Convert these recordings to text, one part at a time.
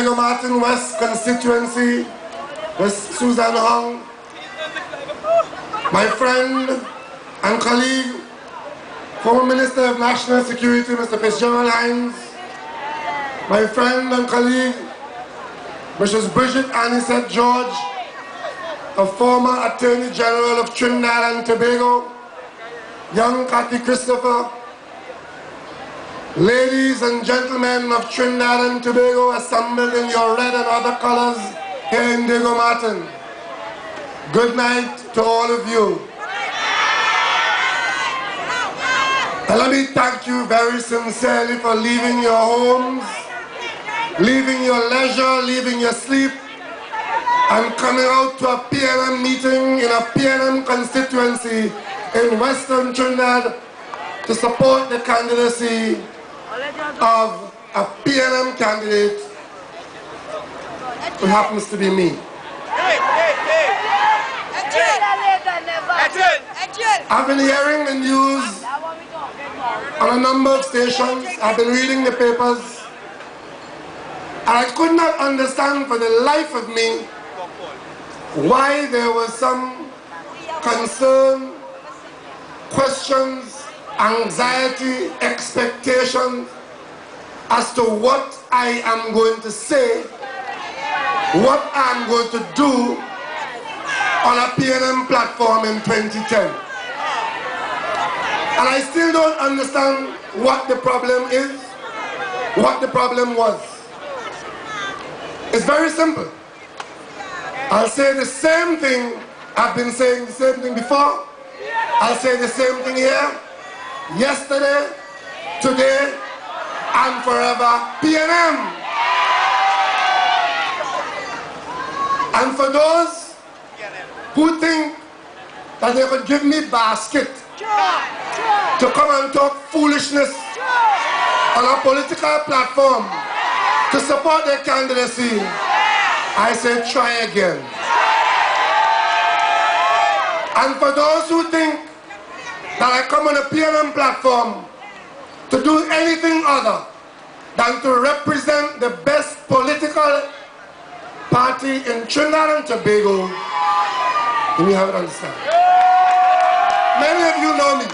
Tobago Martin West constituency, Miss Susan Hong, my friend and colleague, former Minister of National Security, Mr. Fitzgerald Hines, my friend and colleague, Mrs. Bridget Anisette George, a former Attorney General of Trinidad and Tobago, young Kathy Christopher, ladies and gentlemen of Trinidad and Tobago assembled in your red and other colors here in Diego Martin. Good night to all of you. And let me thank you very sincerely for leaving your homes, leaving your leisure, leaving your sleep, and coming out to a PNM meeting in a PNM constituency in Western Trinidad to support the candidacy of a PNM candidate who happens to be me. I've been hearing the news on a number of stations. I've been reading the papers, and I could not understand for the life of me why there was some concern, questions, anxiety, expectation as to what I am going to say, what I'm going to do on a PNM platform in 2010. And I still don't understand what the problem is, what the problem was. It's very simple. I'll say the same thing. I've been saying the same thing before. I'll say the same thing here. Yesterday, today, and forever, PNM. And for those who think that they could give me basket to come and talk foolishness on a political platform to support their candidacy, I say try again. And for those who think that I come on a PNM platform to do anything other than to represent the best political party in Trinidad and Tobago, you have to understand. Many of you know me.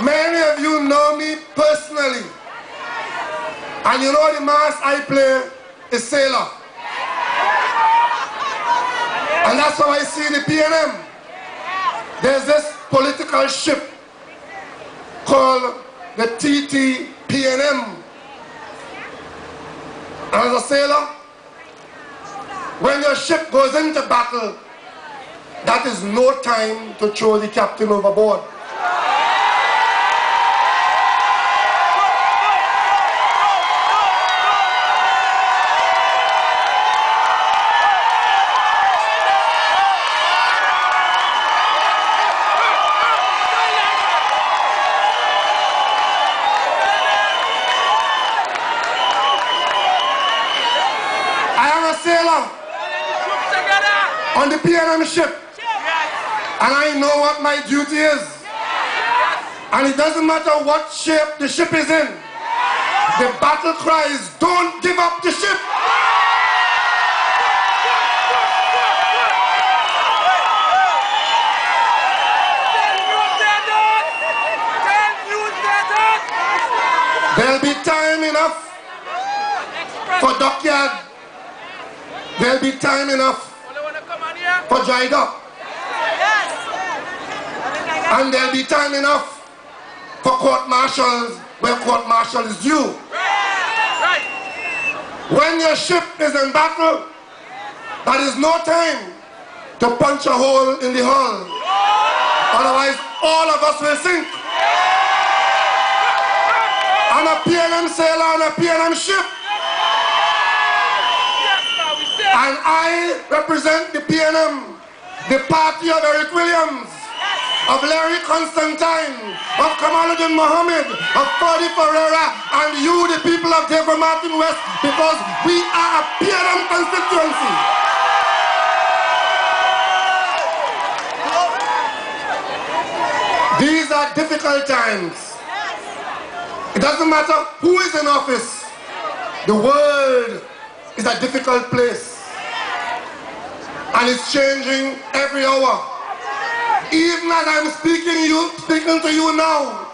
Many of you know me personally. And you know the mass I play is sailor. And that's how I see the PNM. There's this political ship called the TTPNM. And as a sailor, when your ship goes into battle, that is no time to throw the captain overboard. On the PNM ship, and I know what my duty is, and it doesn't matter what shape the ship is in. The battle cry is, don't give up the ship. There'll be time enough for dockyard. There'll be time enough for dry dock. And there'll be time enough for court-martials where court-martial is due. When your ship is in battle, that is no time to punch a hole in the hull. Otherwise, all of us will sink. I'm a PNM sailor on a PNM ship. And I represent the PNM, the party of Eric Williams, of Larry Constantine, of Kamaluddin Mohammed, of Fadi Ferreira, and you, the people of Diego Martin West, because we are a PNM constituency. These are difficult times. It doesn't matter who is in office. The world is a difficult place. And it's changing every hour. Even as I'm speaking to you now,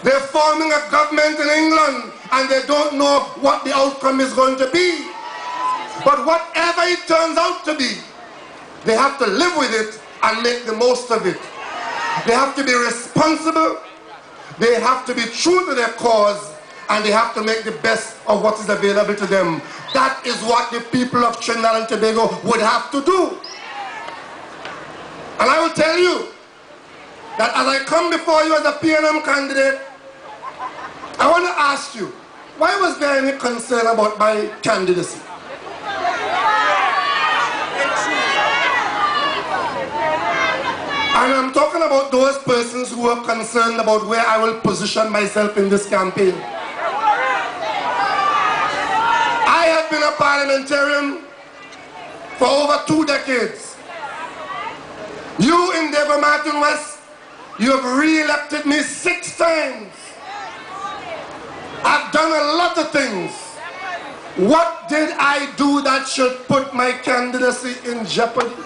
they're forming a government in England and they don't know what the outcome is going to be. But whatever it turns out to be, they have to live with it and make the most of it. They have to be responsible, they have to be true to their cause, and they have to make the best of what is available to them. That is what the people of Trinidad and Tobago would have to do. And I will tell you that as I come before you as a PNM candidate, I want to ask you, why was there any concern about my candidacy? And I'm talking about those persons who are concerned about where I will position myself in this campaign. I have been a parliamentarian for over 2 decades. You in David Martin West, you have re-elected me 6 times. I've done a lot of things. What did I do that should put my candidacy in jeopardy?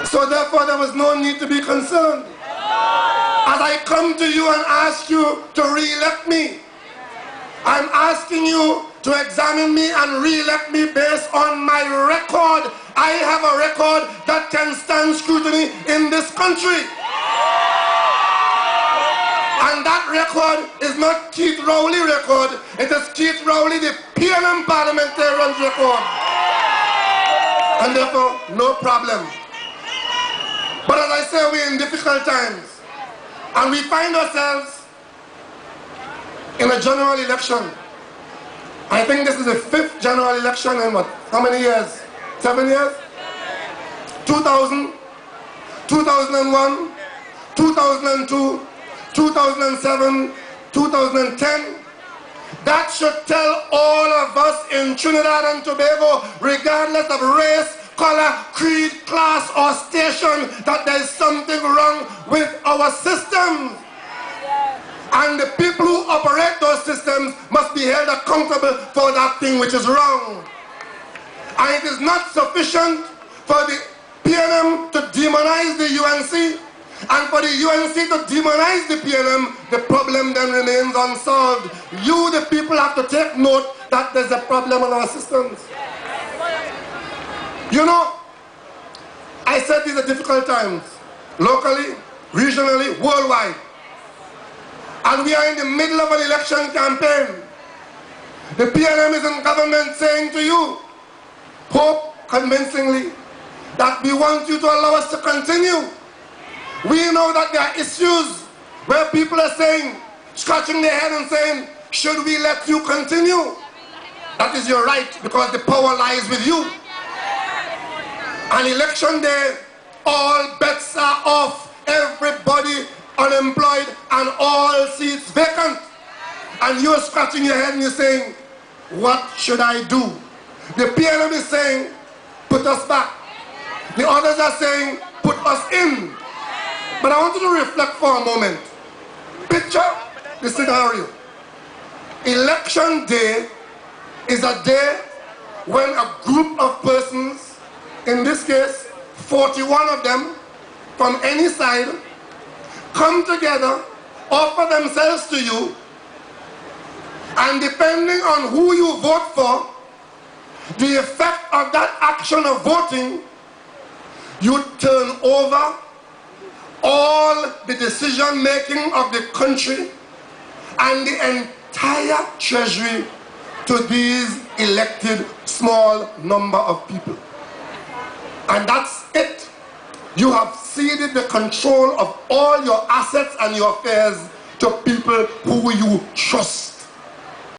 So therefore there was no need to be concerned. As I come to you and ask you to re-elect me, I'm asking you to examine me and re-elect me based on my record. I have a record that can stand scrutiny in this country. And that record is not Keith Rowley record, it is Keith Rowley, the PNM parliamentarian's record. And therefore, no problem. But as I say, we're in difficult times. And we find ourselves in a general election. I think this is the 5th general election in what? How many years? 7 years? 2000, 2001, 2002, 2007, 2010. That should tell all of us in Trinidad and Tobago, regardless of race, color, creed, class, or station, that there's something wrong with our systems. And the people who operate those systems must be held accountable for that thing which is wrong. And it is not sufficient for the PNM to demonize the UNC, and for the UNC to demonize the PNM, the problem then remains unsolved. You, the people, have to take note that there's a problem in our systems. You know, I said these are difficult times, locally, regionally, worldwide. And we are in the middle of an election campaign. The PNM is in government saying to you, hope convincingly, that we want you to allow us to continue. We know that there are issues where people are saying, scratching their head and saying, should we let you continue? That is your right, because the power lies with you. On election day, all bets are off, everybody unemployed and all seats vacant. And you're scratching your head and you're saying, what should I do? The PNM is saying, put us back. The others are saying, put us in. But I want you to reflect for a moment. Picture the scenario. Election day is a day when a group of persons, in this case, 41 of them, from any side, come together, offer themselves to you, and depending on who you vote for, the effect of that action of voting, you turn over all the decision making of the country and the entire treasury to these elected small number of people. And that's it. You have ceded the control of all your assets and your affairs to people who you trust.